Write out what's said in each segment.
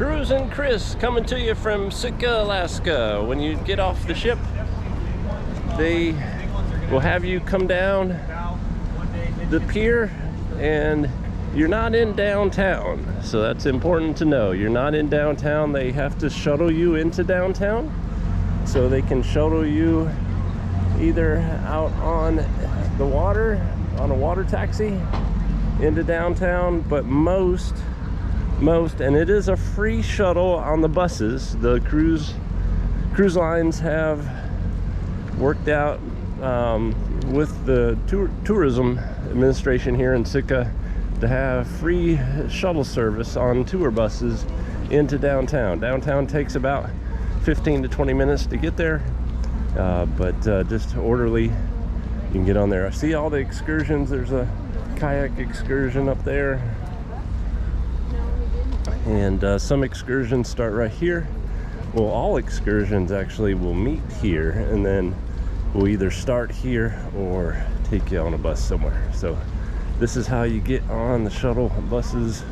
Cruising Chris coming to you from Sitka, Alaska. When you get off the ship, they will have you come down the pier, and you're not in downtown, so that's important to know. You're not in downtown. They have to shuttle you into downtown, so they can shuttle you either out on the water, on a water taxi into downtown, but most, and it is a free shuttle on the buses. The cruise lines have worked out with the tourism administration here in Sitka to have free shuttle service on tour buses into downtown. Downtown takes about 15 to 20 minutes to get there, but just orderly, you can get on there. I see all the excursions. There's a kayak excursion up there, and some excursions start right here. Well, all excursions actually will meet here, and then we'll either start here or take you on a bus somewhere. So this is how you get on the shuttle buses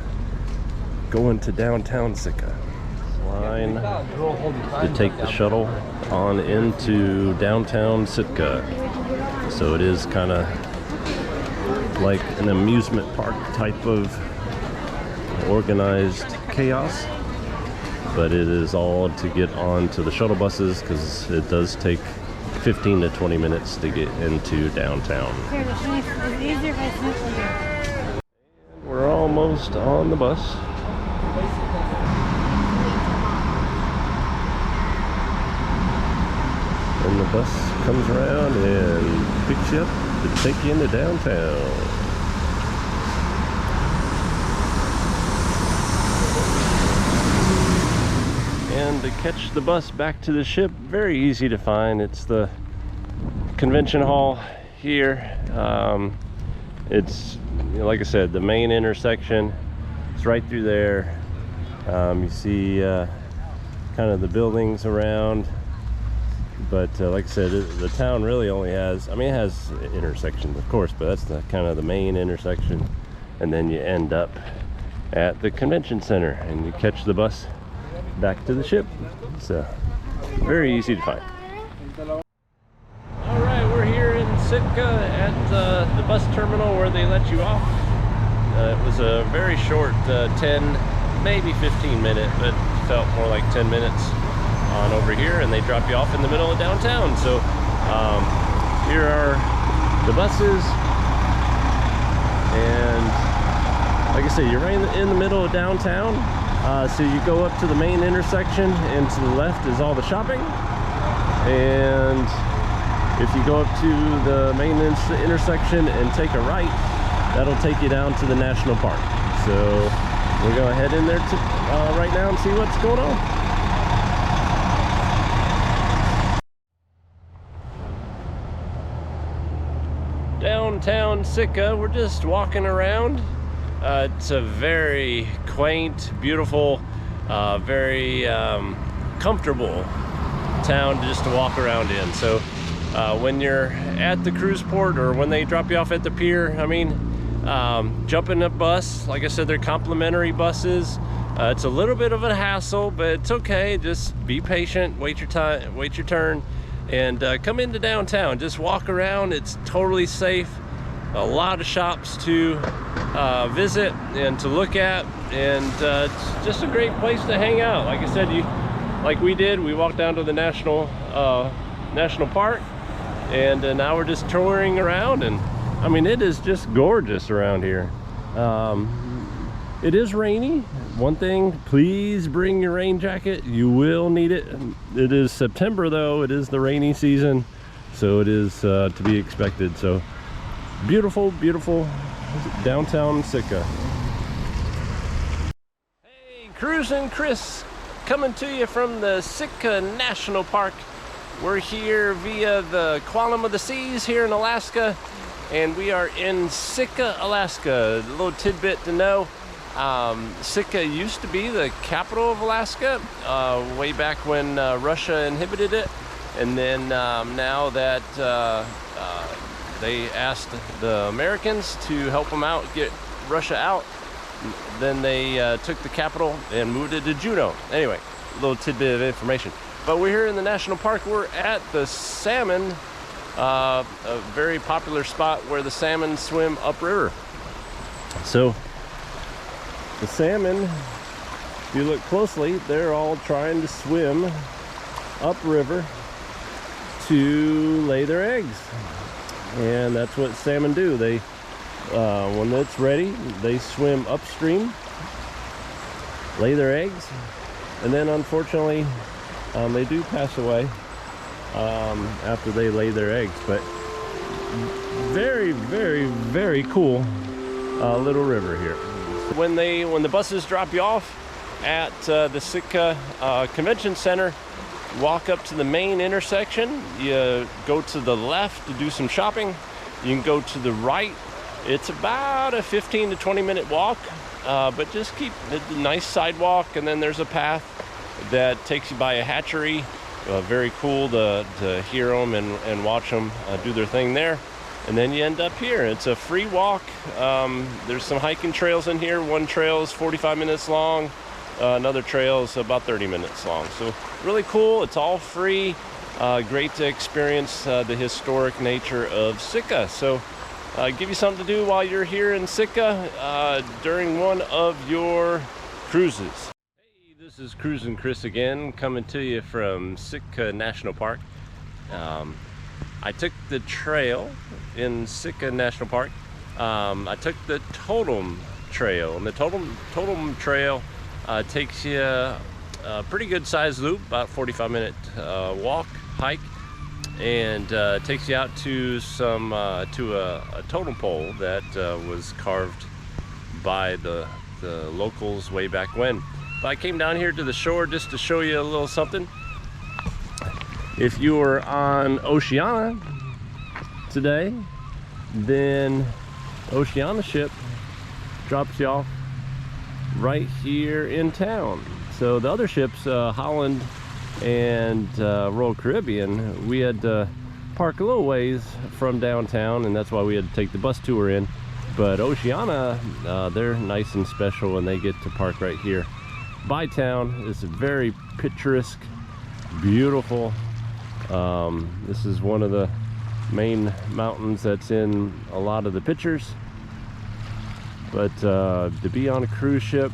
going to downtown Sitka. Line to take the shuttle on into downtown Sitka. So it is kind of like an amusement park type of organized chaos, but it is all to get onto the shuttle buses because it does take 15 to 20 minutes to get into downtown. We're almost on the bus. And the bus comes around and picks you up to take you into downtown. And to catch the bus back to the ship, very easy to find. It's the convention hall here. It's, like I said, the main intersection. It's right through there. You see kind of the buildings around, but like I said, the town really only has, I mean, it has intersections, of course, but that's the kind of the main intersection, and then you end up at the convention center and you catch the bus back to the ship. So very easy to find. All right, we're here in Sitka at the bus terminal where they let you off. It was a very short 10, maybe 15 minute, but felt more like 10 minutes on over here, and they drop you off in the middle of downtown. So here are the buses, and like I say, you're right in the middle of downtown. So you go up to the main intersection, and to the left is all the shopping, and if you go up to the main intersection and take a right, that'll take you down to the national park. So we're going to head in there right now and see what's going on. Downtown Sitka, we're just walking around. It's a very quaint, beautiful, very comfortable town just to walk around in. So when you're at the cruise port, or when they drop you off at the pier, I mean, jump in a bus. Like I said, they're complimentary buses. It's a little bit of a hassle, but it's okay. Just be patient, wait your time, wait your turn, and come into downtown. Just walk around. It's totally safe. A lot of shops to visit and to look at, and it's just a great place to hang out. Like I said, like we did, we walked down to the National Park, and now we're just touring around, and I mean, it is just gorgeous around here. It is rainy. One thing, please bring your rain jacket. You will need it. It is September though. It is the rainy season, so it is to be expected. So beautiful, beautiful downtown Sitka. Hey, Cruising Chris coming to you from the Sitka National Park. We're here via the Quantum of the Seas here in Alaska, and we are in Sitka, Alaska. A little tidbit to know, Sitka used to be the capital of Alaska way back when Russia inhibited it, and then now that they asked the Americans to help them out, get Russia out, Then they took the capital and moved it to Juneau. Anyway, a little tidbit of information. But we're here in the national park. We're at the salmon, a very popular spot where the salmon swim upriver. So the salmon, if you look closely, they're all trying to swim upriver to lay their eggs. And that's what salmon do. They, when it's ready, they swim upstream, lay their eggs, and then unfortunately they do pass away after they lay their eggs. But very, very, very cool little river here. When the buses drop you off at the Sitka Convention Center, walk up to the main intersection. You go to the left to do some shopping. You can go to the right. It's about a 15 to 20 minute walk, but just keep a nice sidewalk, and then there's a path that takes you by a hatchery. Very cool to hear them and watch them do their thing there. And then you end up here. It's a free walk. There's some hiking trails in here. One trail is 45 minutes long. Another trail is about 30 minutes long. So really cool. It's all free. Great to experience the historic nature of Sitka. So give you something to do while you're here in Sitka during one of your cruises. Hey, this is Cruisin' Chris again, coming to you from Sitka National Park. I took the trail in Sitka National Park. I took the Totem trail, and the Totem trail takes you a pretty good sized loop, about 45-minute walk, hike, and takes you out to some to a totem pole that was carved by the locals way back when. But I came down here to the shore just to show you a little something. If you were on Oceana today, then Oceana ship drops you off right here in town. So the other ships, Holland and Royal Caribbean, we had to park a little ways from downtown, and that's why we had to take the bus tour in. But Oceana, they're nice and special, and they get to park right here by town. It's very picturesque, beautiful. This is one of the main mountains that's in a lot of the pictures. But to be on a cruise ship,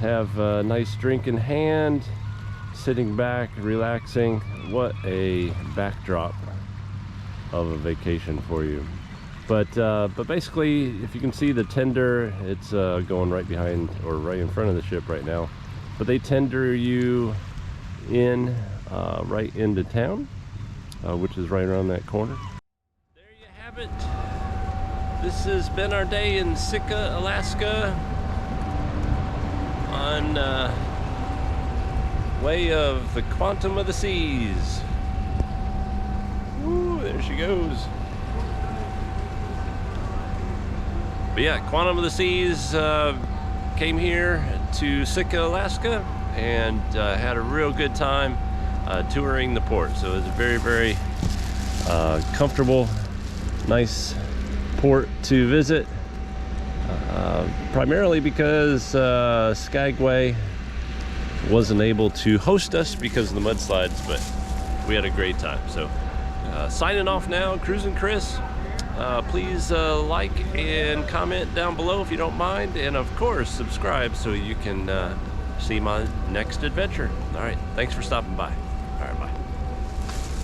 have a nice drink in hand, sitting back, relaxing, what a backdrop of a vacation for you. But basically, if you can see the tender, it's going right behind or right in front of the ship right now. But they tender you in right into town, which is right around that corner. There you have it. This has been our day in Sitka, Alaska, on way of the Quantum of the Seas. Woo, there she goes. But yeah, Quantum of the Seas came here to Sitka, Alaska, and had a real good time touring the port. So it was a very, very comfortable, nice port to visit, primarily because Skagway wasn't able to host us because of the mudslides, but we had a great time. So signing off now, Cruisin' Chris. Please like and comment down below if you don't mind, and of course subscribe so you can see my next adventure. All right, thanks for stopping by. All right, bye.